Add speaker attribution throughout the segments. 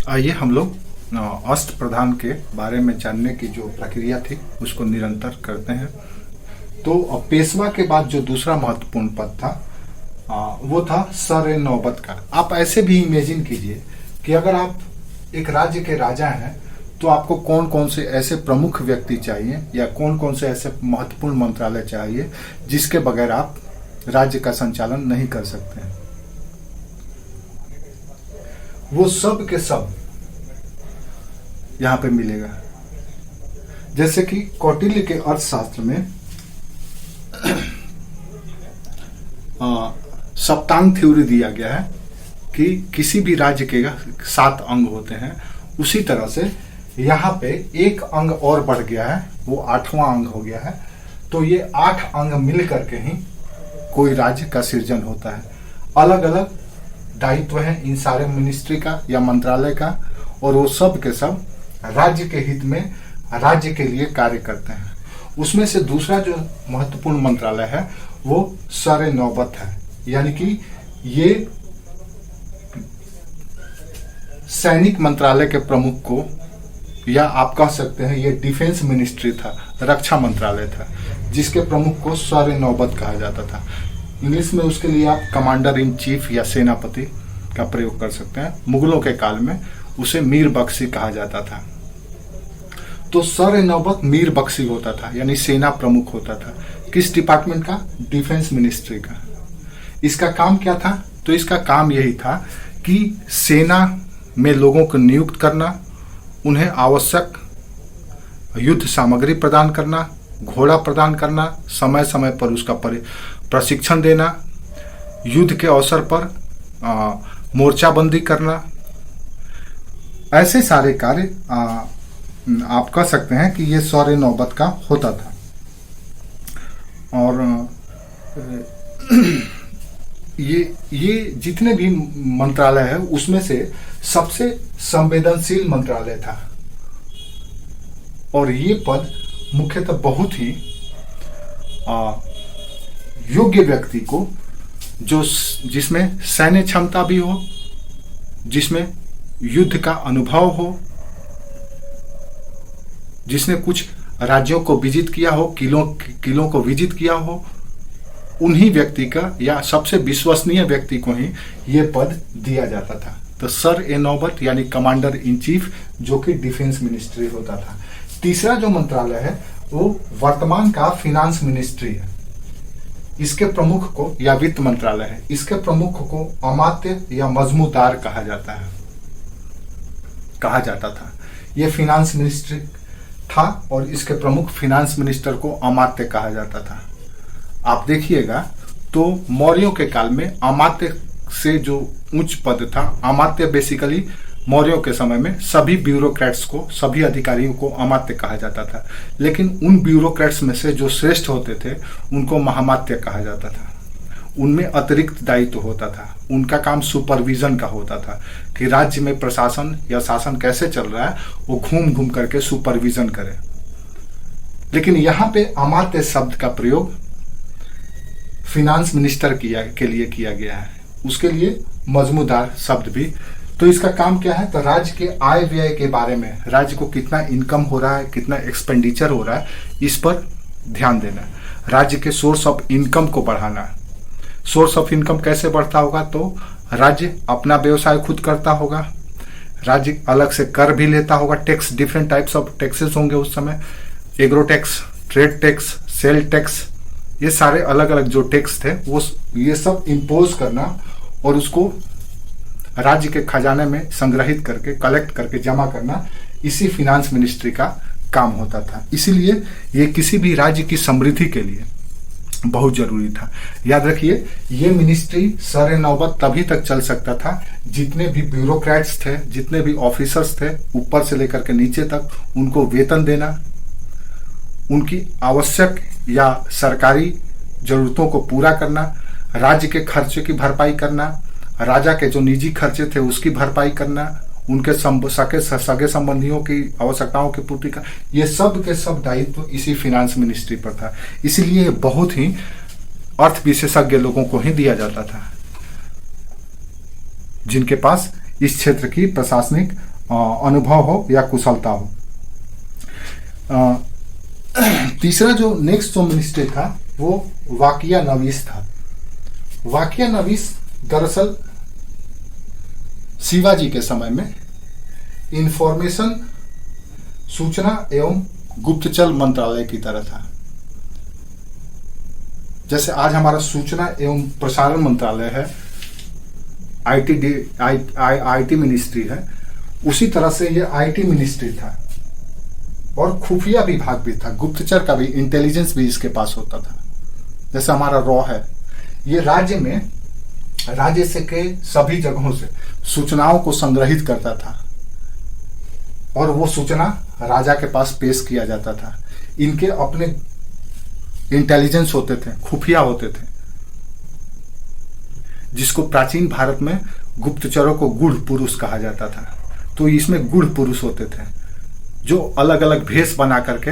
Speaker 1: आइए हम लोग अष्ट प्रधान के बारे में जानने की जो प्रक्रिया थी उसको निरंतर करते हैं। तो पेशवा के बाद जो दूसरा महत्वपूर्ण पद था वो था सर ए नौबत का। आप ऐसे भी इमेजिन कीजिए कि अगर आप एक राज्य के राजा हैं तो आपको कौन कौन से ऐसे प्रमुख व्यक्ति चाहिए या कौन कौन से ऐसे महत्वपूर्ण मंत्रालय चाहिए जिसके बगैर आप राज्य का संचालन नहीं कर सकते हैं। वो सब के सब यहां पे मिलेगा। जैसे कि कौटिल्य के अर्थशास्त्र में सप्तांग थ्योरी दिया गया है कि किसी भी राज्य के 7 अंग होते हैं, उसी तरह से यहाँ पे एक अंग और बढ़ गया है, वो 8वां अंग हो गया है। तो ये 8 अंग मिल करके ही कोई राज्य का सृजन होता है। अलग अलग दायित्व है इन सारे मिनिस्ट्री का या मंत्रालय का, और वो सब के सब राज्य के हित में राज्य के लिए कार्य करते हैं। उसमें से दूसरा जो महत्वपूर्ण मंत्रालय है वो सर ए नौबत है, यानी कि ये सैनिक मंत्रालय के प्रमुख को, या आप कह सकते हैं ये डिफेंस मिनिस्ट्री था, रक्षा मंत्रालय था, जिसके प्रमुख को सर ए नौबत कहा जाता था। इंग्लिश में उसके लिए आप कमांडर इन चीफ या सेनापति का प्रयोग कर सकते हैं। मुगलों के काल में उसे मीर बख्शी कहा जाता था। तो सर ए नौबत मीर बख्शी होता था, यानी सेना प्रमुख होता था। किस डिपार्टमेंट का? डिफेंस मिनिस्ट्री का। इसका काम क्या था? तो इसका काम यही था कि सेना में लोगों को नियुक्त करना, उन्हें आवश्यक युद्ध सामग्री प्रदान करना, घोड़ा प्रदान करना, समय समय पर उसका प्रशिक्षण देना, युद्ध के अवसर पर मोर्चाबंदी करना, ऐसे सारे कार्य आप कह सकते हैं कि ये सर ए नौबत का होता था। और ये जितने भी मंत्रालय है उसमें से सबसे संवेदनशील मंत्रालय था, और ये पद मुख्यतः बहुत ही योग्य व्यक्ति को, जो जिसमें सैन्य क्षमता भी हो, जिसमें युद्ध का अनुभव हो, जिसने कुछ राज्यों को विजित किया हो, किलों को विजित किया हो, उन्हीं व्यक्ति का या सबसे विश्वसनीय व्यक्ति को ही ये पद दिया जाता था। तो सर ए नौबत यानी कमांडर इन चीफ, जो कि डिफेंस मिनिस्ट्री होता था। तीसरा जो मंत्रालय है वो वर्तमान का फिनांस मिनिस्ट्री है। इसके प्रमुख को, या वित्त मंत्रालय है, इसके प्रमुख को अमात्य या मजमूदार कहा जाता था। यह फिनांस मिनिस्ट्री था और इसके प्रमुख फिनांस मिनिस्टर को अमात्य कहा जाता था। आप देखिएगा तो मौर्यों के काल में अमात्य से जो उच्च पद था, अमात्य बेसिकली मौर्यों के समय में सभी ब्यूरोक्रेट्स को, सभी अधिकारियों को अमात्य कहा जाता था। लेकिन उन ब्यूरोक्रेट्स में से जो श्रेष्ठ होते थे उनको महामात्य कहा जाता था। उनमें अतिरिक्त दायित्व होता था। उनका काम सुपरविजन का होता था कि राज्य में प्रशासन या शासन कैसे चल रहा है वो घूम घूम करके सुपरविजन करे। लेकिन यहाँ पे अमात्य शब्द का प्रयोग फिनांस मिनिस्टर के लिए किया गया है, उसके लिए मजमूदार शब्द भी। तो इसका काम क्या है? तो राज्य के आय व्यय के बारे में, राज्य को कितना इनकम हो रहा है, कितना एक्सपेंडिचर हो रहा है, इस पर ध्यान देना। राज्य के सोर्स ऑफ इनकम को बढ़ाना। सोर्स ऑफ इनकम कैसे बढ़ता होगा? तो राज्य अपना व्यवसाय खुद करता होगा, राज्य अलग से कर भी लेता होगा, tax, different types of taxes होंगे उस समय, agro tax, trade tax, sale tax, ये सारे अलग अलग जो टैक्स थे वो ये सब इम्पोज करना और उसको राज्य के खजाने में संग्रहित करके, कलेक्ट करके जमा करना, इसी फिनांस मिनिस्ट्री का काम होता था। इसीलिए ये किसी भी राज्य की समृद्धि के लिए बहुत जरूरी था। याद रखिए, ये मिनिस्ट्री सर ए नौबत तभी तक चल सकता था जितने भी ब्यूरोक्रेट्स थे, जितने भी ऑफिसर्स थे, ऊपर से लेकर के नीचे तक, उनको वेतन देना, उनकी आवश्यक या सरकारी जरूरतों को पूरा करना, राज्य के खर्चे की भरपाई करना, राजा के जो निजी खर्चे थे उसकी भरपाई करना, उनके सगे संबंधियों की आवश्यकताओं की पूर्ति का, ये सब के सब दायित्व इसी फिनांस मिनिस्ट्री पर था। इसीलिए बहुत ही अर्थ विशेषज्ञ लोगों को ही दिया जाता था, जिनके पास इस क्षेत्र की प्रशासनिक अनुभव हो या कुशलता हो। तीसरा जो नेक्स्ट जो मिनिस्ट्री था वो वाकिया नवीस था। वाकिया नवीस दरअसल शिवाजी के समय में इंफॉर्मेशन, सूचना एवं गुप्तचर मंत्रालय की तरह था। जैसे आज हमारा सूचना एवं प्रसारण मंत्रालय है, आईटी मिनिस्ट्री है, उसी तरह से ये आईटी मिनिस्ट्री था। और खुफिया विभाग भी था, गुप्तचर का भी, इंटेलिजेंस भी इसके पास होता था। जैसे हमारा रॉ है, ये राज्य में, राज्य से के सभी जगहों से सूचनाओं को संग्रहित करता था और वो सूचना राजा के पास पेश किया जाता था। इनके अपने इंटेलिजेंस होते थे, खुफिया होते थे, जिसको प्राचीन भारत में गुप्तचरों को गूढ़ पुरुष कहा जाता था। तो इसमें गूढ़ पुरुष होते थे जो अलग अलग भेष बना करके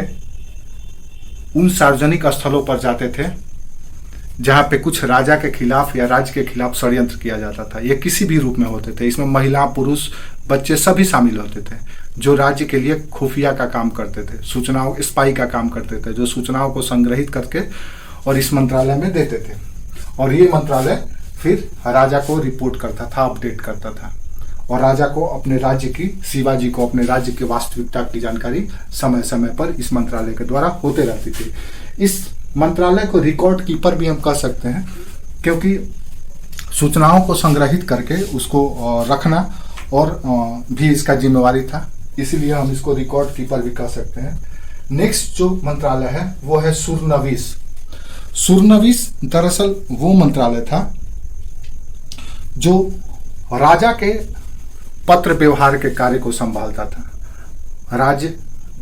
Speaker 1: उन सार्वजनिक स्थलों पर जाते थे जहां पे कुछ राजा के खिलाफ या राज्य के खिलाफ षड्यंत्र किया जाता था। ये किसी भी रूप में होते थे। इसमें महिला, पुरुष, बच्चे सभी शामिल होते थे जो राज्य के लिए खुफिया का काम करते थे, सूचनाओं, स्पाई का काम करते थे, जो सूचनाओं को संग्रहित करके और इस मंत्रालय में देते थे। और ये मंत्रालय फिर राजा को रिपोर्ट करता था, अपडेट करता था, और राजा को अपने राज्य की, शिवाजी को अपने राज्य की वास्तविकता की जानकारी समय समय पर इस मंत्रालय के द्वारा होते रहती थी। इस मंत्रालय को रिकॉर्ड कीपर भी हम कह सकते हैं, क्योंकि सूचनाओं को संग्रहित करके उसको रखना और भी इसका जिम्मेवारी था, इसीलिए हम इसको रिकॉर्ड कीपर भी कह सकते हैं। नेक्स्ट जो मंत्रालय है वो है सुरनवीस। सुरनवीस दरअसल वो मंत्रालय था जो राजा के पत्र व्यवहार के कार्य को संभालता था। राज्य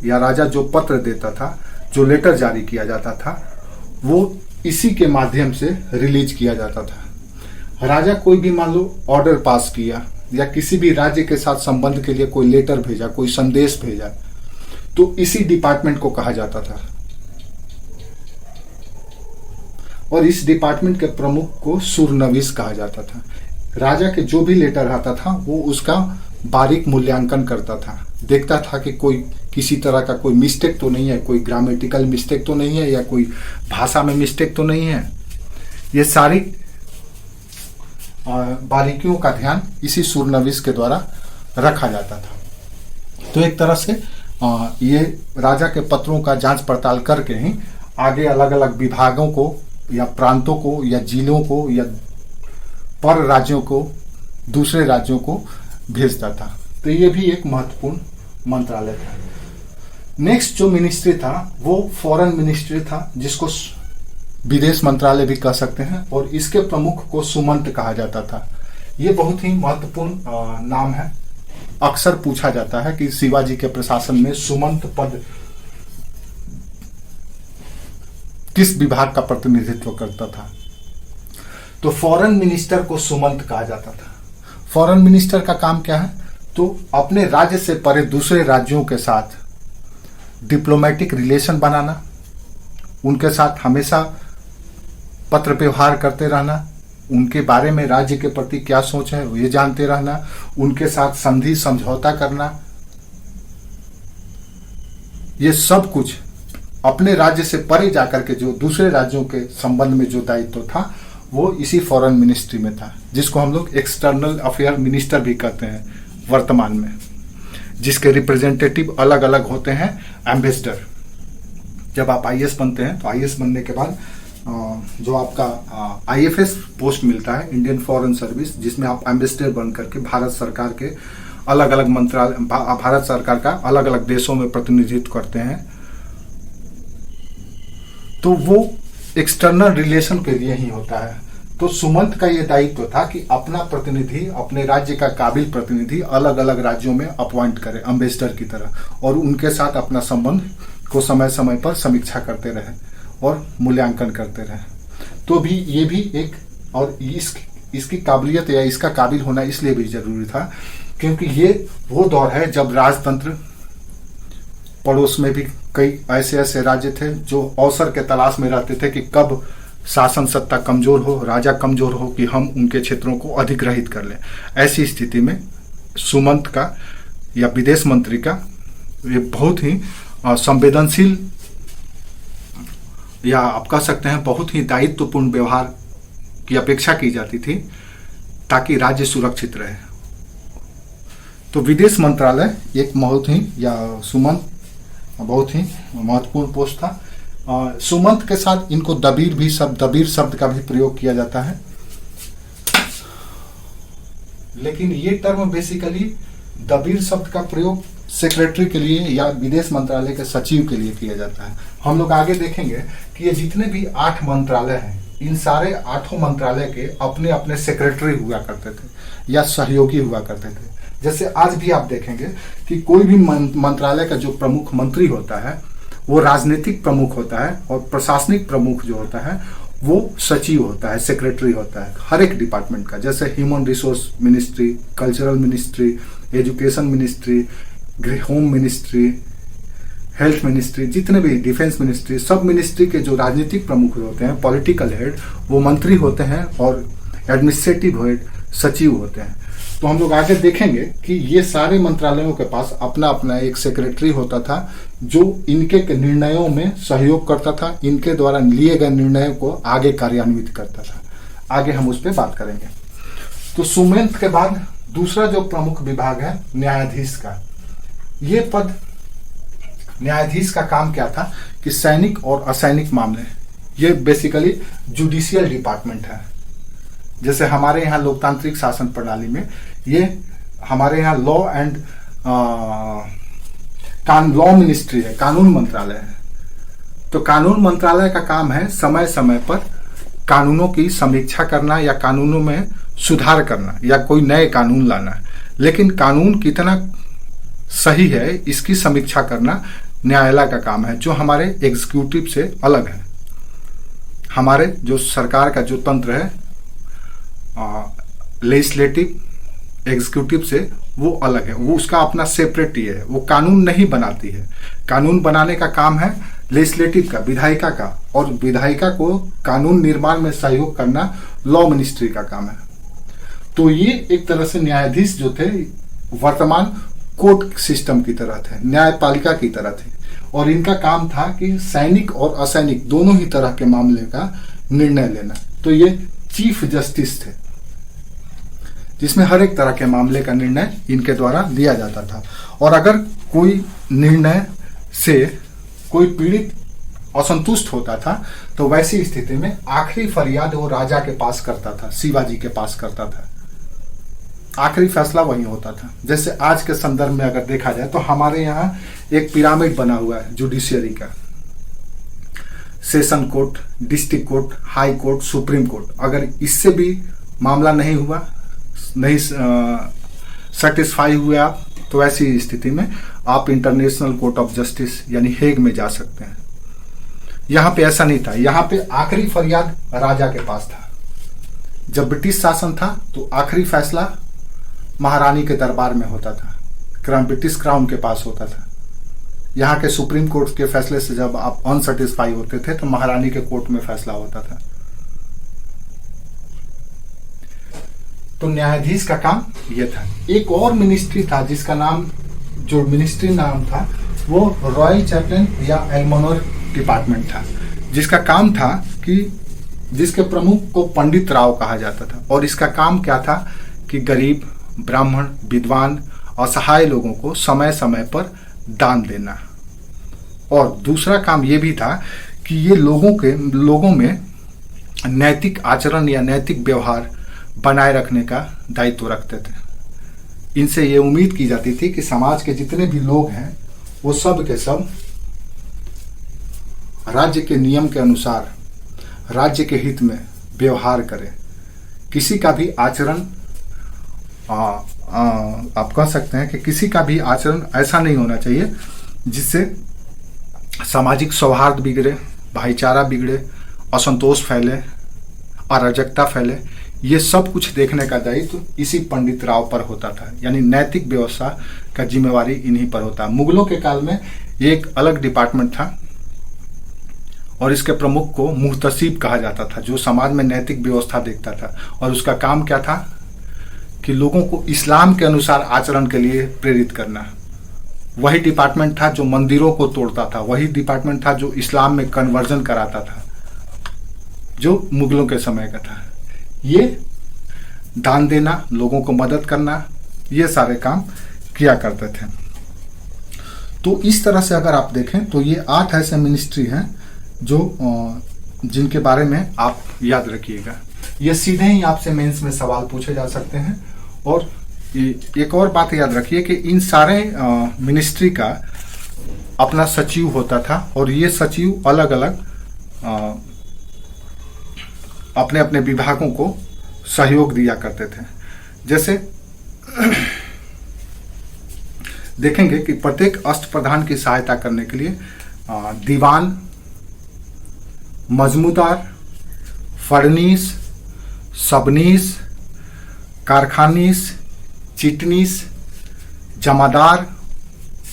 Speaker 1: या राजा जो पत्र देता था, जो लेटर जारी किया जाता था, वो इसी के माध्यम से रिलीज किया जाता था। राजा कोई भी मान लो ऑर्डर पास किया या किसी भी राज्य के साथ संबंध के लिए कोई लेटर भेजा, कोई संदेश भेजा, तो इसी डिपार्टमेंट को कहा जाता था। और इस डिपार्टमेंट के प्रमुख को सुरनवीस कहा जाता था। राजा के जो भी लेटर आता था वो उसका बारीक मूल्यांकन करता था, देखता था कि कोई किसी तरह का कोई मिस्टेक तो नहीं है, कोई ग्रामेटिकल मिस्टेक तो नहीं है, या कोई भाषा में मिस्टेक तो नहीं है। ये सारी बारीकियों का ध्यान इसी सुरनवीस के द्वारा रखा जाता था। तो एक तरह से ये राजा के पत्रों का जांच पड़ताल करके ही आगे अलग अलग विभागों को या प्रांतों को या जिलों को या पर राज्यों को, दूसरे राज्यों को भेजता था। तो ये भी एक महत्वपूर्ण मंत्रालय था। नेक्स्ट जो मिनिस्ट्री था वो फॉरेन मिनिस्ट्री था, जिसको विदेश मंत्रालय भी कह सकते हैं, और इसके प्रमुख को सुमंत कहा जाता था। ये बहुत ही महत्वपूर्ण नाम है। अक्सर पूछा जाता है कि शिवाजी के प्रशासन में सुमंत पद किस विभाग का प्रतिनिधित्व करता था। तो फॉरेन मिनिस्टर को सुमंत कहा जाता था। फॉरेन मिनिस्टर का काम क्या है? तो अपने राज्य से परे दूसरे राज्यों के साथ डिप्लोमेटिक रिलेशन बनाना, उनके साथ हमेशा पत्र व्यवहार करते रहना, उनके बारे में राज्य के प्रति क्या सोच है ये जानते रहना, उनके साथ संधि समझौता करना, ये सब कुछ अपने राज्य से परे जाकर के जो दूसरे राज्यों के संबंध में जो दायित्व था वो इसी फॉरेन मिनिस्ट्री में था, जिसको हम लोग एक्सटर्नल अफेयर मिनिस्टर भी कहते हैं वर्तमान में, जिसके रिप्रेजेंटेटिव अलग अलग होते हैं। एम्बेसडर, जब आप आईएएस बनते हैं तो आईएएस बनने के बाद जो आपका आईएफएस पोस्ट मिलता है, इंडियन फॉरेन सर्विस, जिसमें आप एम्बेसडर बन करके भारत सरकार के अलग अलग मंत्रालय, भारत सरकार का अलग अलग देशों में प्रतिनिधित्व करते हैं। तो वो एक्सटर्नल रिलेशन के लिए ही होता है। तो सुमंत का ये दायित्व था कि अपना प्रतिनिधि, अपने राज्य का काबिल प्रतिनिधि अलग अलग राज्यों में अपॉइंट करे एम्बेसडर की तरह, और उनके साथ अपना संबंध को समय समय पर समीक्षा करते रहे और मूल्यांकन करते रहे। तो भी ये भी एक, और इसकी काबिलियत या इसका काबिल होना इसलिए भी जरूरी था क्योंकि ये वो दौर है जब राजतंत्र, पड़ोस में भी कई ऐसे ऐसे राज्य थे जो अवसर के तलाश में रहते थे कि कब शासन सत्ता कमजोर हो, राजा कमजोर हो, कि हम उनके क्षेत्रों को अधिग्रहित कर लें। ऐसी स्थिति में सुमंत का या विदेश मंत्री का ये बहुत ही संवेदनशील या आप कह सकते हैं बहुत ही दायित्वपूर्ण व्यवहार की अपेक्षा की जाती थी ताकि राज्य सुरक्षित रहे। तो विदेश मंत्रालय एक बहुत ही या सुमंत बहुत ही महत्वपूर्ण पोस्ट था। सुमंत के साथ इनको दबीर शब्द का भी प्रयोग किया जाता है, लेकिन ये टर्म बेसिकली दबीर शब्द का प्रयोग सेक्रेटरी के लिए या विदेश मंत्रालय के सचिव के लिए किया जाता है। हम लोग आगे देखेंगे कि ये जितने भी 8 मंत्रालय हैं, इन सारे 8 मंत्रालय के अपने अपने सेक्रेटरी हुआ करते थे या सहयोगी हुआ करते थे। जैसे आज भी आप देखेंगे कि कोई भी मंत्रालय का जो प्रमुख मंत्री होता है वो राजनीतिक प्रमुख होता है और प्रशासनिक प्रमुख जो होता है वो सचिव होता है, सेक्रेटरी होता है हर एक डिपार्टमेंट का। जैसे human resource ministry, cultural ministry, education ministry, home ministry, health ministry, जितने भी डिफेंस मिनिस्ट्री, सब मिनिस्ट्री के जो राजनीतिक प्रमुख होते हैं, पॉलिटिकल हेड, वो मंत्री होते हैं और एडमिनिस्ट्रेटिव हेड सचिव होते हैं। तो हम लोग आगे देखेंगे कि ये सारे मंत्रालयों के पास अपना अपना एक सेक्रेटरी होता था जो इनके निर्णयों में सहयोग करता था, इनके द्वारा लिए गए निर्णयों को आगे कार्यान्वित करता था। आगे हम उस पर बात करेंगे। तो सुमंत के बाद दूसरा जो प्रमुख विभाग है न्यायाधीश का। ये पद, न्यायाधीश का काम क्या था कि सैनिक और असैनिक मामले, ये बेसिकली जुडिशियल डिपार्टमेंट है। जैसे हमारे यहाँ लोकतांत्रिक शासन प्रणाली में ये हमारे यहाँ लॉ एंड लॉ मिनिस्ट्री है, कानून मंत्रालय है। तो कानून मंत्रालय का काम है समय समय पर कानूनों की समीक्षा करना या कानूनों में सुधार करना या कोई नए कानून लाना। लेकिन कानून कितना सही है इसकी समीक्षा करना न्यायालय का काम है, जो हमारे एग्जीक्यूटिव से अलग है। हमारे जो सरकार का जो तंत्र है लेजिस्लेटिव एग्जीक्यूटिव से वो अलग है, वो उसका अपना सेपरेट ही है। वो कानून नहीं बनाती है, कानून बनाने का काम है लेजिस्लेटिव का, विधायिका का, और विधायिका को कानून निर्माण में सहयोग करना लॉ मिनिस्ट्री का काम है। तो ये एक तरह से न्यायाधीश जो थे वर्तमान कोर्ट सिस्टम की तरह थे, न्यायपालिका की तरह थे, और इनका काम था कि सैनिक और असैनिक दोनों ही तरह के मामले का निर्णय लेना। तो ये चीफ जस्टिस थे जिसमें हर एक तरह के मामले का निर्णय इनके द्वारा लिया जाता था। और अगर कोई निर्णय से कोई पीड़ित असंतुष्ट होता था तो वैसी स्थिति में आखिरी फरियाद वो राजा के पास करता था, शिवाजी के पास करता था। आखिरी फैसला वही होता था। जैसे आज के संदर्भ में अगर देखा जाए तो हमारे यहाँ एक पिरामिड बना हुआ है जुडिशियरी का, session court, district court, high court, supreme court. अगर इससे भी मामला नहीं हुआ, नहीं सेटिस्फाई हुए आप, तो ऐसी स्थिति में आप इंटरनेशनल कोर्ट ऑफ जस्टिस यानी हेग में जा सकते हैं। यहाँ पे ऐसा नहीं था, यहाँ पे आखिरी फरियाद राजा के पास था। जब ब्रिटिश शासन था तो आखिरी फैसला महारानी के दरबार में होता था, ब्रिटिश क्राउन के पास होता था। यहाँ के सुप्रीम कोर्ट के फैसले से जब आप अनसेटिस्फाई होते थे तो महारानी के कोर्ट में फैसला होता था। तो न्यायाधीश का काम ये था। एक और मिनिस्ट्री था जिसका नाम, जो मिनिस्ट्री नाम था वो रॉयल चैपलेन या एल्मोनर डिपार्टमेंट था, जिसका काम था कि जिसके प्रमुख को पंडित राव कहा जाता था। और इसका काम क्या था कि गरीब, ब्राह्मण, विद्वान, असहाय लोगों को समय समय पर दान देना। और दूसरा काम ये भी था कि ये लोगों में नैतिक आचरण या नैतिक व्यवहार बनाए रखने का दायित्व रखते थे। इनसे ये उम्मीद की जाती थी कि समाज के जितने भी लोग हैं वो सब के सब राज्य के नियम के अनुसार राज्य के हित में व्यवहार करें। किसी का भी आचरण आप कह सकते हैं कि किसी का भी आचरण ऐसा नहीं होना चाहिए जिससे सामाजिक सौहार्द बिगड़े, भाईचारा बिगड़े, असंतोष फैले, अराजकता फैले। ये सब कुछ देखने का दायित्व इसी पंडित राव पर होता था, यानी नैतिक व्यवस्था का जिम्मेवारी इन्हीं पर होता। मुगलों के काल में एक अलग डिपार्टमेंट था और इसके प्रमुख को मुहतसिब कहा जाता था, जो समाज में नैतिक व्यवस्था देखता था। और उसका काम क्या था कि लोगों को इस्लाम के अनुसार आचरण के लिए प्रेरित करना। वही डिपार्टमेंट था जो मंदिरों को तोड़ता था, वही डिपार्टमेंट था जो इस्लाम में कन्वर्जन कराता था, जो मुगलों के समय का था। ये दान देना, लोगों को मदद करना, ये सारे काम किया करते थे। तो इस तरह से अगर आप देखें तो ये 8 ऐसे मिनिस्ट्री हैं जो जिनके बारे में आप याद रखिएगा। ये सीधे ही आपसे मेंस में सवाल पूछे जा सकते हैं। और एक और बात याद रखिए कि इन सारे मिनिस्ट्री का अपना सचिव होता था और ये सचिव अलग अलग अपने अपने विभागों को सहयोग दिया करते थे। जैसे देखेंगे कि प्रत्येक अष्टप्रधान की सहायता करने के लिए दीवान, मजमूदार, फड़नीस, सबनीस, कारखानीस, चिटनीस, जमादार,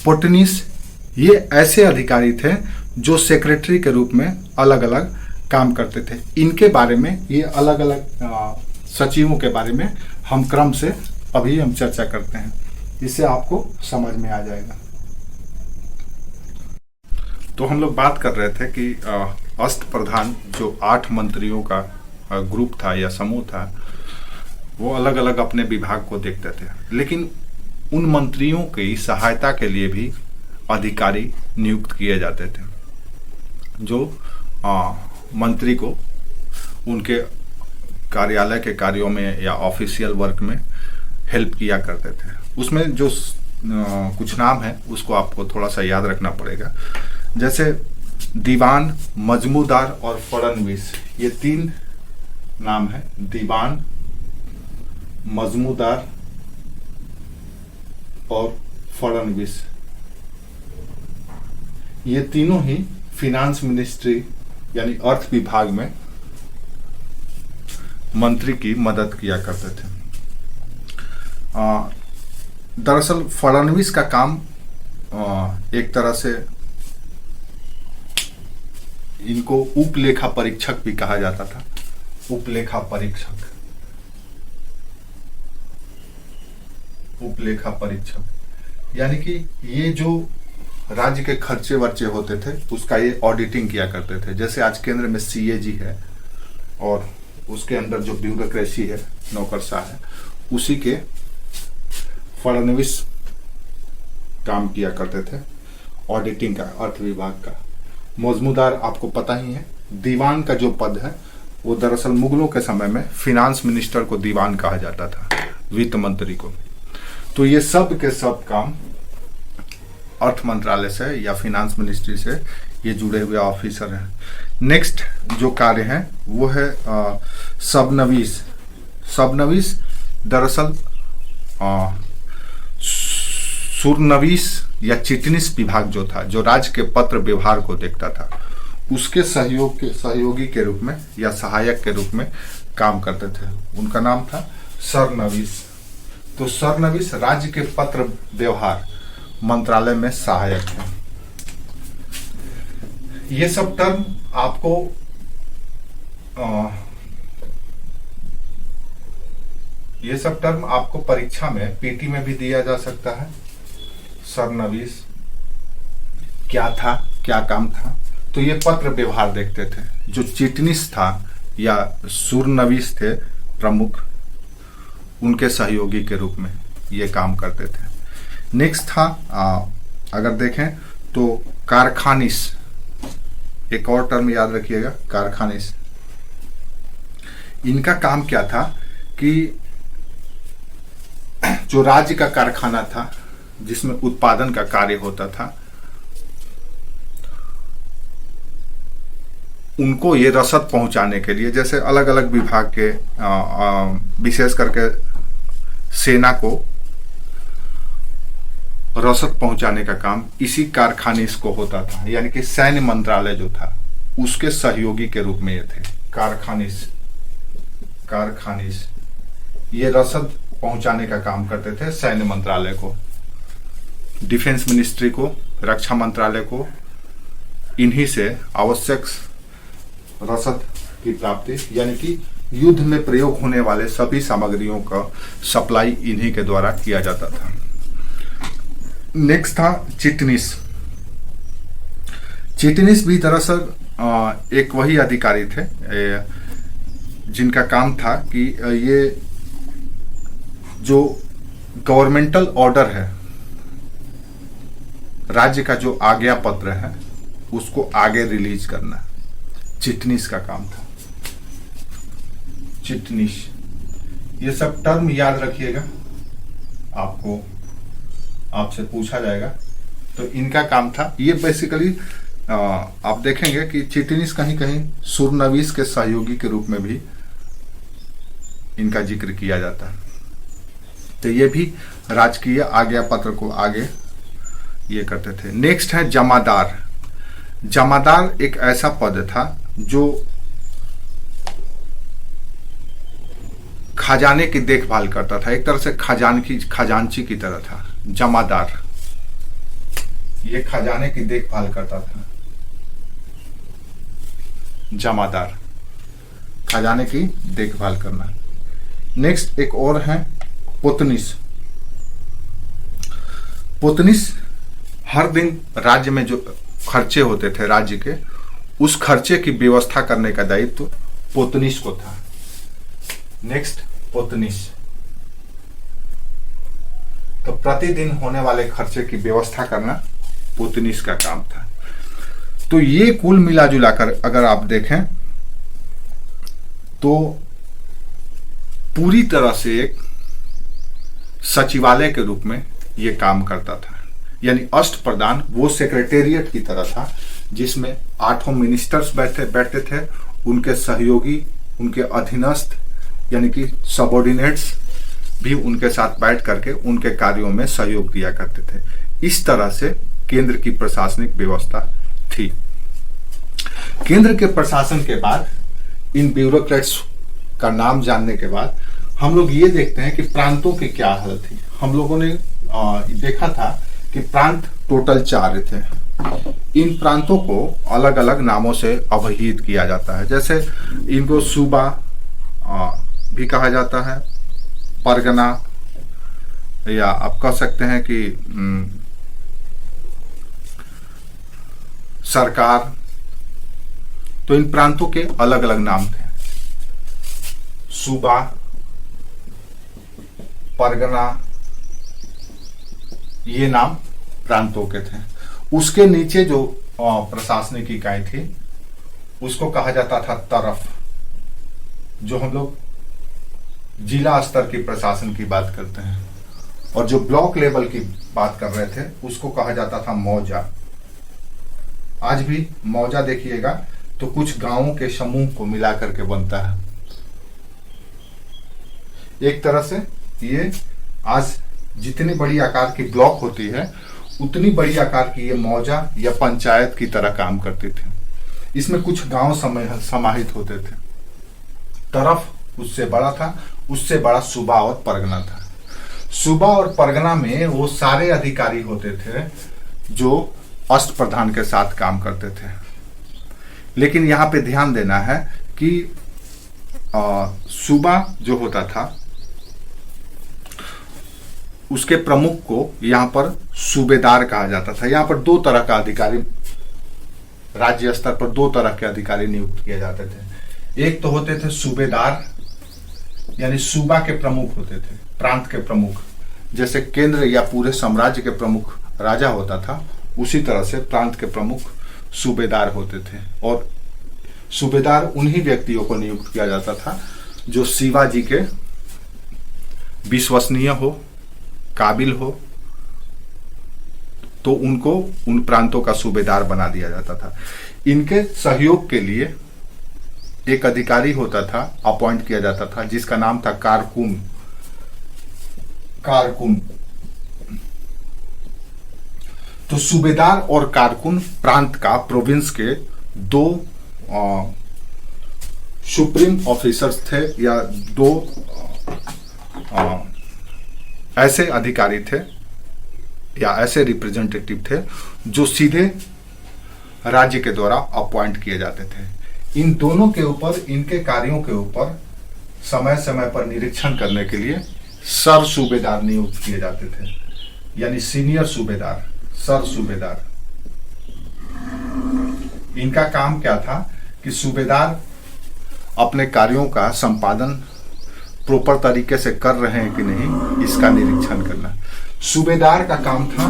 Speaker 1: पोटनीस, ये ऐसे अधिकारी थे जो सेक्रेटरी के रूप में अलग अलग काम करते थे। इनके बारे में, ये अलग अलग सचिवों के बारे में हम क्रम से अभी हम चर्चा करते हैं, इससे आपको समझ में आ जाएगा। तो हम लोग बात कर रहे थे कि अष्टप्रधान जो 8 मंत्रियों का ग्रुप था या समूह था, वो अलग अलग अपने विभाग को देखते थे, लेकिन उन मंत्रियों की सहायता के लिए भी अधिकारी नियुक्त किए जाते थे जो मंत्री को उनके कार्यालय के कार्यों में या ऑफिशियल वर्क में हेल्प किया करते थे। उसमें जो कुछ नाम है उसको आपको थोड़ा सा याद रखना पड़ेगा। जैसे दीवान, मजमूदार और फड़नवीस, ये 3 नाम है। दीवान, मजमूदार और फड़नवीस, ये तीनों ही फिनांस मिनिस्ट्री यानी अर्थ विभाग में मंत्री की मदद किया करते थे। दरअसल फड़नवीस का काम एक तरह से इनको उपलेखा परीक्षक भी कहा जाता था। उपलेखा परीक्षक, उपलेखा परीक्षक यानी कि ये जो राज्य के खर्चे वर्चे होते थे उसका ये ऑडिटिंग किया करते थे। जैसे आज केंद्र में सीएजी है और उसके अंदर जो ब्यूरोक्रेसी है, नौकरशाह है, उसी के फड़नवीस काम किया करते थे, ऑडिटिंग का, अर्थ विभाग का। मजमूदार आपको पता ही है। दीवान का जो पद है वो दरअसल मुगलों के समय में फिनांस मिनिस्टर को दीवान कहा जाता था, वित्त मंत्री को। तो ये सब के सब काम अर्थ मंत्रालय से या फिनांस मिनिस्ट्री से ये जुड़े हुए ऑफिसर हैं। नेक्स्ट जो कार्य है वो है सबनवीस। सबनवीस दरअसल सुरनवीस या चिटनीस विभाग जो था, जो राज्य के पत्र व्यवहार को देखता था, उसके सहयोगी के रूप में या सहायक के रूप में काम करते थे। उनका नाम था सरनवीस। तो सरनवीस राज्य के पत्र व्यवहार मंत्रालय में सहायक है। ये सब टर्म आपको परीक्षा में पीटी में भी दिया जा सकता है। सरनवीस क्या था, क्या काम था? तो ये पत्र व्यवहार देखते थे। जो चिटनीस था या सुरनवीस थे प्रमुख, उनके सहयोगी के रूप में ये काम करते थे। नेक्स्ट था अगर देखें तो कारखानीस। एक और टर्म याद रखिएगा, कारखानीस। इनका काम क्या था कि जो राज्य का कारखाना था जिसमें उत्पादन का कार्य होता था, उनको ये रसद पहुंचाने के लिए, जैसे अलग अलग विभाग के विशेष करके सेना को रसद पहुंचाने का काम इसी कारखानीस को होता था। यानी कि सैन्य मंत्रालय जो था उसके सहयोगी के रूप में ये थे कारखानीस। कारखानीस ये रसद पहुंचाने का काम करते थे सैन्य मंत्रालय को, डिफेंस मिनिस्ट्री को, रक्षा मंत्रालय को। इन्हीं से आवश्यक रसद की प्राप्ति, यानी कि युद्ध में प्रयोग होने वाले सभी सामग्रियों का सप्लाई इन्हीं के द्वारा किया जाता था। नेक्स्ट था चिटनीस। चिटनीस भी दरअसल एक वही अधिकारी थे जिनका काम था कि ये जो गवर्नमेंटल ऑर्डर है, राज्य का जो आज्ञा पत्र है, उसको आगे रिलीज करना चिटनीस का काम था। चिटनीस, ये सब टर्म याद रखिएगा, आपको आपसे पूछा जाएगा। तो इनका काम था, ये बेसिकली आप देखेंगे कि चिटनीस कहीं कहीं सुरनवीस के सहयोगी के रूप में भी इनका जिक्र किया जाता है। तो ये भी राजकीय आज्ञा पत्र को आगे ये करते थे। नेक्स्ट है जमादार। जमादार एक ऐसा पद था जो खजाने की देखभाल करता था, एक तरह से खजांची की तरह था जमादार। ये खजाने की देखभाल करता था जमादार, खजाने की देखभाल करना। नेक्स्ट एक और है पोतनिस। पोतनिस हर दिन राज्य में जो खर्चे होते थे राज्य के, उस खर्चे की व्यवस्था करने का दायित्व पोतनिस को था। नेक्स्ट पोतनिस, तो प्रतिदिन होने वाले खर्चे की व्यवस्था करना पोतनिस का काम था। तो ये कुल मिला जुलाकर अगर आप देखें तो पूरी तरह से एक सचिवालय के रूप में ये काम करता था। यानी अष्टप्रधान वो सेक्रेटेरिएट की तरह था जिसमें 8 मिनिस्टर्स बैठते थे, उनके सहयोगी, उनके अधीनस्थ यानी कि सबऑर्डिनेट्स भी उनके साथ बैठ करके उनके कार्यों में सहयोग दिया करते थे। इस तरह से केंद्र की प्रशासनिक व्यवस्था थी। केंद्र के प्रशासन के बाद, इन ब्यूरोक्रेट्स का नाम जानने के बाद, हम लोग ये देखते हैं कि प्रांतों की क्या हालत थी। हम लोगों ने देखा था कि प्रांत टोटल 4 थे। इन प्रांतों को अलग अलग नामों से अभिहित किया जाता है। जैसे इनको सूबा भी कहा जाता है, परगना, या आप कह सकते हैं कि सरकार। तो इन प्रांतों के अलग अलग नाम थे, सूबा, परगना, ये नाम प्रांतों के थे। उसके नीचे जो प्रशासनिक इकाई थी उसको कहा जाता था तरफ। जो हम लोग जिला स्तर की प्रशासन की बात करते हैं, और जो ब्लॉक लेवल की बात कर रहे थे उसको कहा जाता था मौजा। आज भी मौजा देखिएगा तो कुछ गांवों के समूह को मिला करके बनता है। एक तरह से ये आज जितनी बड़ी आकार की ब्लॉक होती है उतनी बड़ी आकार की ये मौजा या पंचायत की तरह काम करती थी। इसमें कुछ गांव समाहित होते थे। तरफ उससे बड़ा था, उससे बड़ा सूबा और परगना था। सूबा और परगना में वो सारे अधिकारी होते थे जो अष्टप्रधान के साथ काम करते थे। लेकिन यहाँ पे ध्यान देना है कि सूबा जो होता था उसके प्रमुख को यहाँ पर सूबेदार कहा जाता था। यहाँ पर 2 तरह का अधिकारी, राज्य स्तर पर 2 तरह के अधिकारी नियुक्त किए जाते थे। एक तो होते थे सूबेदार, यानी सूबा के प्रमुख होते थे, प्रांत के प्रमुख। जैसे केंद्र या पूरे साम्राज्य के प्रमुख राजा होता था, उसी तरह से प्रांत के प्रमुख सूबेदार होते थे। और सूबेदार उन्हीं व्यक्तियों को नियुक्त किया जाता था जो शिवाजी के विश्वसनीय हो, काबिल हो, तो उनको उन प्रांतों का सूबेदार बना दिया जाता था। इनके सहयोग के लिए एक अधिकारी होता था, अपॉइंट किया जाता था, जिसका नाम था कारकुन। कारकुन, तो सूबेदार और कारकुन प्रांत का, प्रोविंस के 2 सुप्रीम ऑफिसर्स थे, या 2 ऐसे अधिकारी थे या ऐसे रिप्रेजेंटेटिव थे जो सीधे राज्य के द्वारा अपॉइंट किए जाते थे। इन दोनों के ऊपर, इनके कार्यों के ऊपर समय समय पर निरीक्षण करने के लिए सर सूबेदार नियुक्त किए जाते थे, यानी सीनियर सूबेदार, सर सूबेदार। इनका काम क्या था कि सूबेदार अपने कार्यों का संपादन प्रॉपर तरीके से कर रहे हैं कि नहीं, इसका निरीक्षण करना। सूबेदार का काम था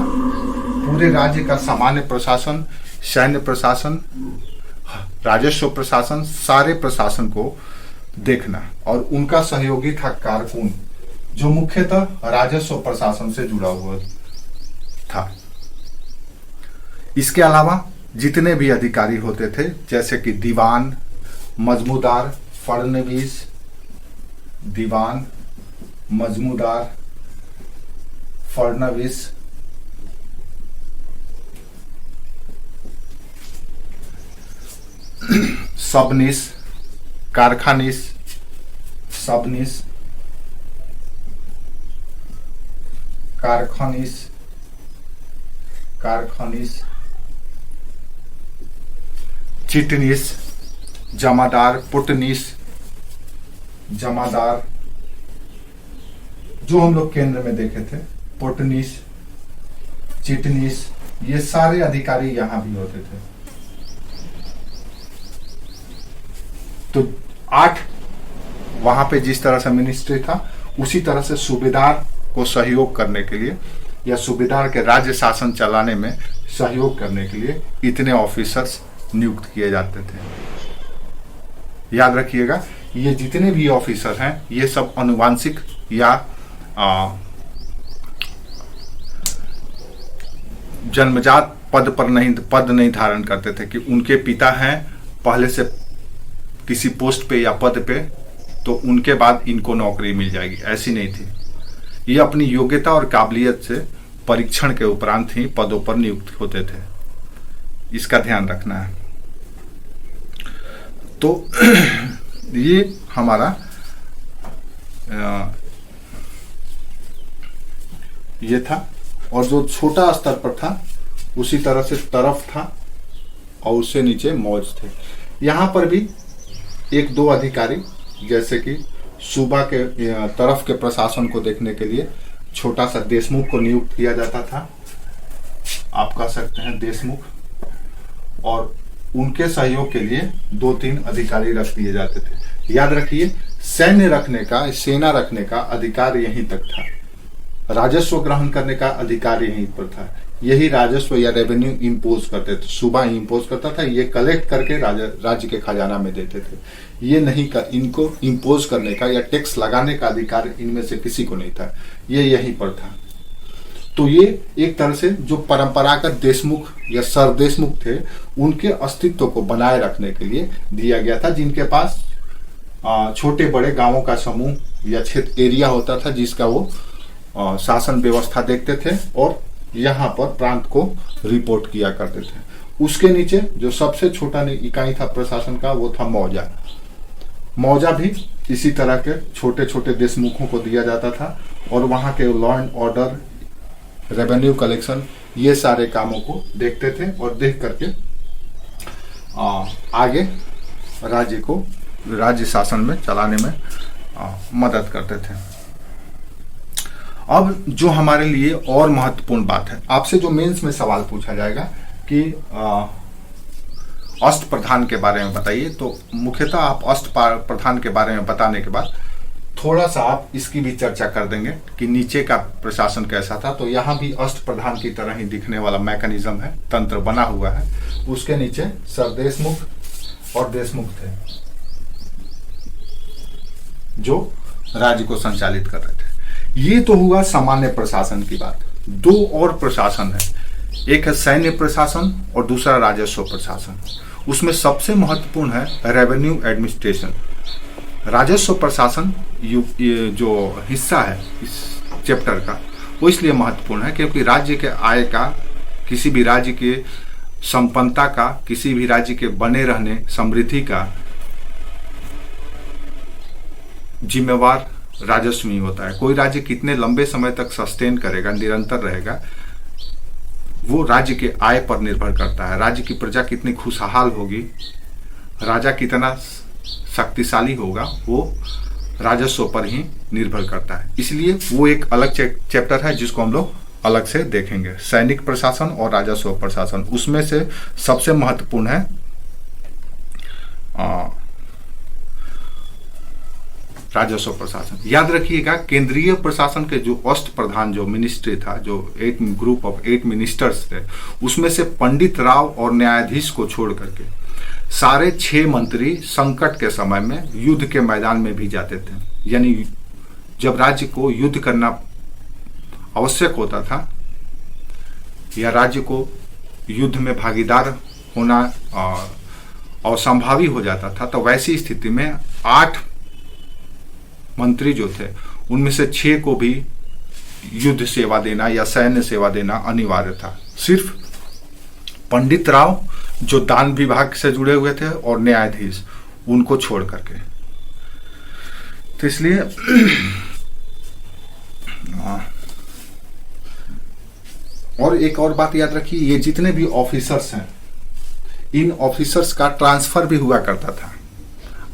Speaker 1: पूरे राज्य का सामान्य प्रशासन, सैन्य प्रशासन, राजस्व प्रशासन, सारे प्रशासन को देखना। और उनका सहयोगी था कारकुन, जो मुख्यतः राजस्व प्रशासन से जुड़ा हुआ था। इसके अलावा जितने भी अधिकारी होते थे, जैसे कि दीवान, मजमूदार, फड़नवीस, दीवान, मजमूदार, फड़नवीस, सबनीस, कारखानीस, सबनीस, कारखानीस, कारखानीस, चिटनीस, जमादार, पुटनीस, जमादार, जो हम लोग केंद्र में देखे थे, पुटनीस, चिटनीस, ये सारे अधिकारी यहां भी होते थे। तो 8 वहां पे जिस तरह से मिनिस्ट्री था, उसी तरह से सूबेदार को सहयोग करने के लिए या सूबेदार के राज्य शासन चलाने में सहयोग करने के लिए इतने ऑफिसर्स नियुक्त किए जाते थे। याद रखिएगा, ये जितने भी ऑफिसर हैं, ये सब अनुवांशिक या जन्मजात पद नहीं धारण करते थे कि उनके पिता हैं पहले से किसी पोस्ट पे या पद पे, तो उनके बाद इनको नौकरी मिल जाएगी, ऐसी नहीं थी। ये अपनी योग्यता और काबिलियत से परीक्षण के उपरांत ही पदों पर नियुक्त होते थे। इसका ध्यान रखना है। तो ये हमारा ये था। और जो छोटा स्तर पर था, उसी तरह से तरफ था और उससे नीचे मौज थे। यहाँ पर भी 1-2 अधिकारी, जैसे कि सूबा के तरफ के प्रशासन को देखने के लिए छोटा सा देशमुख को नियुक्त किया जाता था, आप कह सकते हैं देशमुख, और उनके सहयोग के लिए 2-3 अधिकारी रख दिए जाते थे। याद रखिए, सैन्य रखने का, सेना रखने का अधिकार यहीं तक था, राजस्व ग्रहण करने का अधिकार यहीं पर था। यही राजस्व या रेवेन्यू इम्पोज करते थे, सूबा इम्पोज करता था, ये कलेक्ट करके राज्य के खजाना में देते थे। ये नहीं कर, इनको इम्पोज करने का या टैक्स लगाने का अधिकार इनमें से किसी को नहीं था, ये यहीं पर था। तो ये एक तरह से जो परंपरागत देशमुख या सरदेशमुख थे, उनके अस्तित्व को बनाए रखने के लिए दिया गया था, जिनके पास छोटे बड़े गांवों का समूह या क्षेत्र एरिया होता था, जिसका वो शासन व्यवस्था देखते थे और यहाँ पर प्रांत को रिपोर्ट किया करते थे। उसके नीचे जो सबसे छोटा इकाई था प्रशासन का, वो था मौजा। मौजा भी इसी तरह के छोटे छोटे देशमुखों को दिया जाता था और वहाँ के law and order, revenue collection, ये सारे कामों को देखते थे और देख करके आगे राज्य को, राज्य शासन में चलाने में मदद करते थे। अब जो हमारे लिए और महत्वपूर्ण बात है, आपसे जो मेंस में सवाल पूछा जाएगा कि अष्ट प्रधान के बारे में बताइए, तो मुख्यतः आप अष्ट प्रधान के बारे में बताने के बाद थोड़ा सा आप इसकी भी चर्चा कर देंगे कि नीचे का प्रशासन कैसा था। तो यहाँ भी अष्ट प्रधान की तरह ही दिखने वाला मैकेनिज्म है, तंत्र बना हुआ है। उसके नीचे सरदेशमुख और देशमुख थे जो राज्य को संचालित कर रहे थे। ये तो हुआ सामान्य प्रशासन की बात। 2 और प्रशासन है, एक है सैन्य प्रशासन और दूसरा राजस्व प्रशासन। उसमें सबसे महत्वपूर्ण है रेवेन्यू एडमिनिस्ट्रेशन। राजस्व प्रशासन जो हिस्सा है इस चैप्टर का, वो इसलिए महत्वपूर्ण है क्योंकि राज्य के आय का, किसी भी राज्य के संपन्नता का, किसी भी राज्य के बने रहने, समृद्धि का जिम्मेवार राजस्व ही होता है। कोई राज्य कितने लंबे समय तक सस्टेन करेगा, निरंतर रहेगा, वो राज्य के आय पर निर्भर करता है। राज्य की प्रजा कितनी खुशहाल होगी, राजा कितना शक्तिशाली होगा, वो राजस्व पर ही निर्भर करता है। इसलिए वो एक अलग चैप्टर है जिसको हम लोग अलग से देखेंगे, सैनिक प्रशासन और राजस्व प्रशासन। उसमें से सबसे महत्वपूर्ण है राजस्व प्रशासन। याद रखिएगा, केंद्रीय प्रशासन के जो अष्ट प्रधान जो मिनिस्ट्री था, जो 8 ग्रुप ऑफ 8 मिनिस्टर्स थे, उसमें से पंडित राव और न्यायाधीश को छोड़ करके सारे 6 मंत्री संकट के समय में युद्ध के मैदान में भी जाते थे। यानी जब राज्य को युद्ध करना आवश्यक होता था या राज्य को युद्ध में भागीदार होना असंभावी हो जाता था, तो वैसी स्थिति में 8 मंत्री जो थे उनमें से 6 को भी युद्ध सेवा देना या सैन्य सेवा देना अनिवार्य था। सिर्फ पंडित राव जो दान विभाग से जुड़े हुए थे और न्यायाधीश, उनको छोड़ करके। तो इसलिए और एक और बात याद रखिए, ये जितने भी ऑफिसर्स हैं, इन ऑफिसर्स का ट्रांसफर भी हुआ करता था।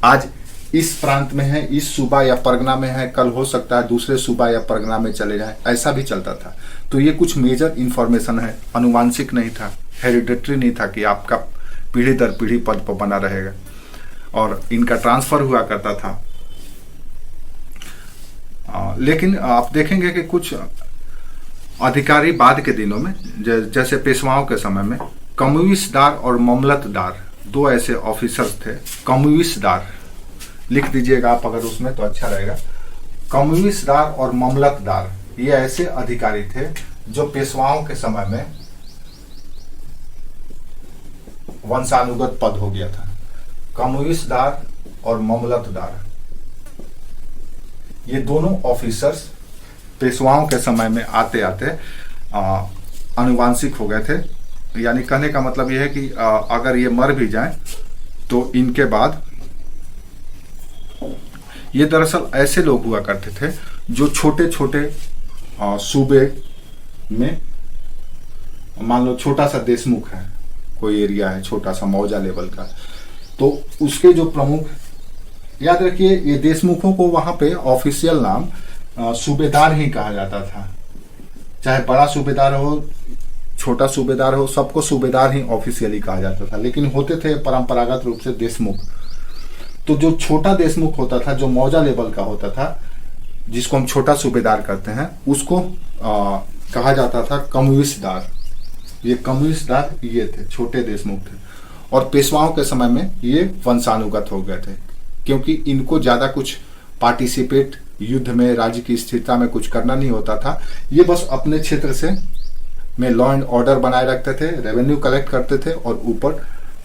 Speaker 1: आज इस प्रांत में है, इस सूबा या परगना में है, कल हो सकता है दूसरे सूबा या परगना में चले जाए, ऐसा भी चलता था। तो ये कुछ मेजर इंफॉर्मेशन है, अनुवांशिक नहीं था, हेरिडेटरी नहीं था कि आपका पीढ़ी दर पीढ़ी पद पर बना रहेगा, और इनका ट्रांसफर हुआ करता था। लेकिन आप देखेंगे कि कुछ अधिकारी बाद के दिनों में, जैसे पेशवाओं के समय में, कमुइसदार और ममलतदार 2 ऐसे ऑफिसर्स थे। कमुइसदार लिख दीजिएगा आप अगर उसमें तो अच्छा रहेगा। कमुइसदार और ममलतदार ये ऐसे अधिकारी थे जो पेशवाओं के समय में वंशानुगत पद हो गया था। कमुइसदार और ममलतदार ये दोनों ऑफिसर्स पेशवाओं के समय में आते आते अनुवांशिक हो गए थे। यानी कहने का मतलब यह है कि अगर ये मर भी जाएं तो इनके बाद, ये दरअसल ऐसे लोग हुआ करते थे जो छोटे छोटे सूबे में, मान लो छोटा सा देशमुख है, कोई एरिया है छोटा सा मौजा लेवल का, तो उसके जो प्रमुख, याद रखिए ये देशमुखों को वहां पे ऑफिशियल नाम सूबेदार ही कहा जाता था। चाहे बड़ा सूबेदार हो, छोटा सूबेदार हो, सबको सूबेदार ही ऑफिशियली कहा जाता था। लेकिन होते थे परंपरागत रूप से देशमुख। तो जो छोटा देशमुख होता था, जो मौजा लेवल का होता था, जिसको हम छोटा सूबेदार करते हैं, उसको कहा जाता था कमुइसदार। ये कमुइसदार ये थे, छोटे देशमुख थे। और पेशवाओं के समय में ये वंशानुगत हो गए थे, क्योंकि इनको ज्यादा कुछ पार्टिसिपेट युद्ध में, राज्य की स्थिरता में कुछ करना नहीं होता था। ये बस अपने क्षेत्र से में लॉ एंड ऑर्डर बनाए रखते थे, रेवेन्यू कलेक्ट करते थे और ऊपर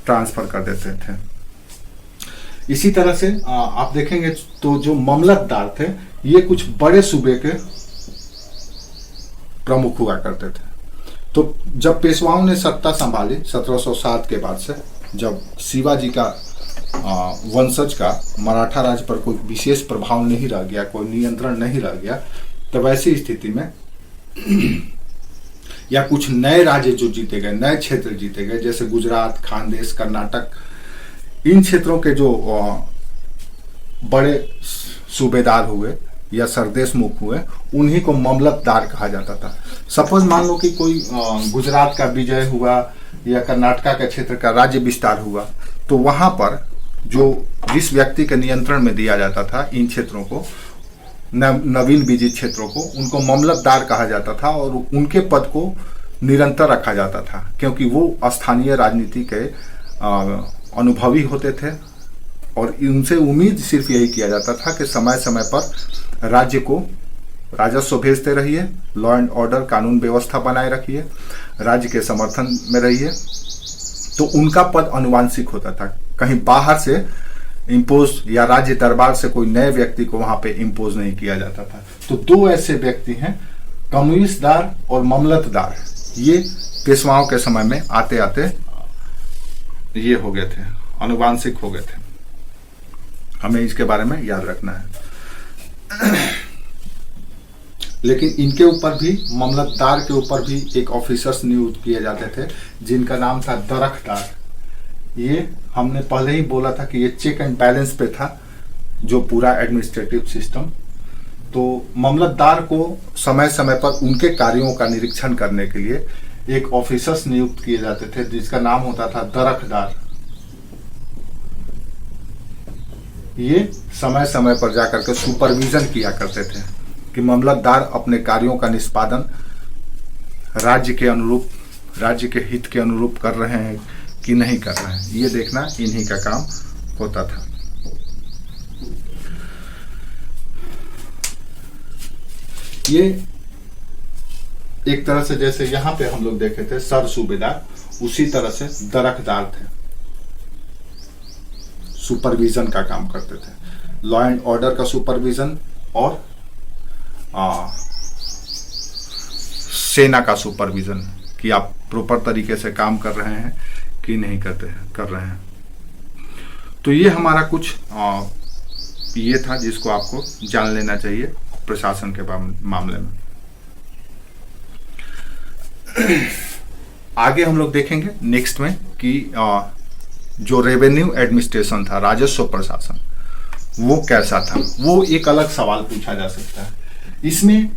Speaker 1: ट्रांसफर कर देते थे। इसी तरह से आप देखेंगे तो जो ममलतदार थे, ये कुछ बड़े सूबे के प्रमुख हुआ करते थे। तो जब पेशवाओं ने सत्ता संभाली 1707 के बाद से, जब शिवाजी का वंशज का मराठा राज्य पर कोई विशेष प्रभाव नहीं रह गया, कोई नियंत्रण नहीं रह गया, तो ऐसी स्थिति में या कुछ नए राज्य जो जीते गए, नए क्षेत्र जीते गए, जैसे गुजरात, खानदेश, कर्नाटक, इन क्षेत्रों के जो बड़े सूबेदार हुए या सरदेशमुख हुए, उन्हीं को ममलतदार कहा जाता था। सपोज मान लो कि कोई गुजरात का विजय हुआ या कर्नाटका के क्षेत्र का राज्य विस्तार हुआ, तो वहां पर जो जिस व्यक्ति के नियंत्रण में दिया जाता था इन क्षेत्रों को, नवीन विजित क्षेत्रों को, उनको ममलतदार कहा जाता था और उनके पद को निरंतर रखा जाता था, क्योंकि वो स्थानीय राजनीति के अनुभवी होते थे और उनसे उम्मीद सिर्फ यही किया जाता था कि समय समय पर राज्य को राजस्व भेजते रहिए, लॉ एंड ऑर्डर, कानून व्यवस्था बनाए रखिए, राज्य के समर्थन में रहिए। तो उनका पद अनुवांशिक होता था, कहीं बाहर से इम्पोज या राज्य दरबार से कोई नए व्यक्ति को वहां पे इम्पोज नहीं किया जाता था। तो 2 ऐसे व्यक्ति हैं, कमुइसदार और ममलतदार, ये पेशवाओं के समय में आते आते ये हो गए थे, अनुवांशिक हो गए थे। हमें इसके बारे में याद रखना है। लेकिन इनके ऊपर भी, ममलतदार के ऊपर भी एक ऑफिसर्स नियुक्त किए जाते थे जिनका नाम था दरखदार। ये हमने पहले ही बोला था कि ये चेक एंड बैलेंस पे था, जो पूरा एडमिनिस्ट्रेटिव सिस्टम। तो मामलतदार को समय समय पर उनके कार्यों का निरीक्षण करने के लिए एक ऑफिसर्स नियुक्त किए जाते थे जिसका नाम होता था दरखदार। ये समय समय पर जाकर के सुपरविजन किया करते थे कि मामलतदार अपने कार्यों का निष्पादन राज्य के अनुरूप, राज्य के हित के अनुरूप कर रहे हैं कि नहीं कर रहे हैं, ये देखना इन्हीं का काम होता था। ये एक तरह से जैसे यहां पे हम लोग देखे थे सर सूबेदार, उसी तरह से दरखदार थे, सुपरविजन का काम करते थे, लॉ एंड ऑर्डर का सुपरविजन और सेना का सुपरविजन कि आप प्रॉपर तरीके से काम कर रहे हैं कि नहीं कर रहे हैं। तो ये हमारा कुछ ये था जिसको आपको जान लेना चाहिए प्रशासन के मामले में। आगे हम लोग देखेंगे नेक्स्ट में कि जो रेवेन्यू एडमिनिस्ट्रेशन था, राजस्व प्रशासन, वो कैसा था। वो एक अलग सवाल पूछा जा सकता है। इसमें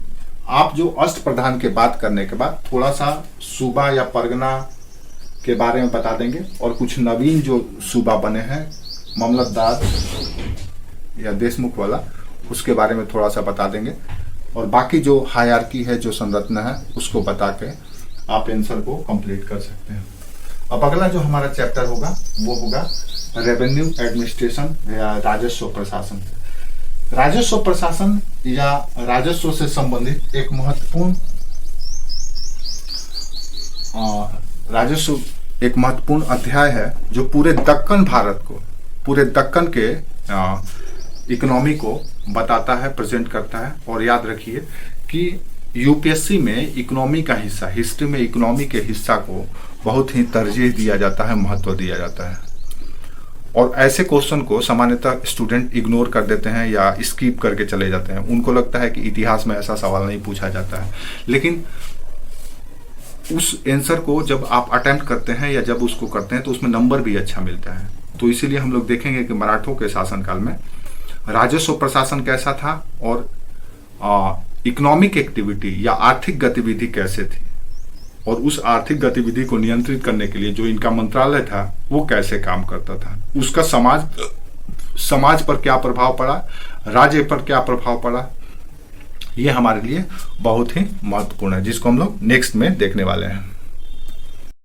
Speaker 1: आप जो अष्ट प्रधान के बात करने के बाद थोड़ा सा सूबा या परगना के बारे में बता देंगे और कुछ नवीन जो सूबा बने हैं मामलतदार या देशमुख वाला, उसके बारे में थोड़ा सा बता देंगे और बाकी जो हायरार्की है, जो संरचना है, उसको बता के आप आंसर को कंप्लीट कर सकते हैं। अब अगला जो हमारा चैप्टर होगा वो होगा रेवेन्यू एडमिनिस्ट्रेशन या राजस्व प्रशासन। राजस्व प्रशासन या राजस्व से संबंधित एक महत्वपूर्ण अध्याय है जो पूरे दक्कन भारत को, पूरे दक्कन के इकोनॉमी को बताता है, प्रेजेंट करता है। और याद रखिए कि यूपीएससी में इकोनॉमी का हिस्सा, हिस्ट्री में इकोनॉमी के हिस्सा को बहुत ही तरजीह दिया जाता है, महत्व दिया जाता है। और ऐसे क्वेश्चन को सामान्यतः स्टूडेंट इग्नोर कर देते हैं या स्किप करके चले जाते हैं। उनको लगता है कि इतिहास में ऐसा सवाल नहीं पूछा जाता है, लेकिन उस आंसर को जब आप अटेम्प्ट करते हैं या जब उसको करते हैं तो उसमें नंबर भी अच्छा मिलता है। तो इसीलिए हम लोग देखेंगे कि मराठों के शासनकाल में राजस्व प्रशासन कैसा था और इकोनॉमिक एक्टिविटी या आर्थिक गतिविधि कैसे थी और उस आर्थिक गतिविधि को नियंत्रित करने के लिए जो इनका मंत्रालय था वो कैसे काम करता था, उसका समाज पर क्या प्रभाव पड़ा, राज्य पर क्या प्रभाव पड़ा, ये हमारे लिए बहुत ही महत्वपूर्ण है जिसको हम लोग नेक्स्ट में देखने वाले हैं।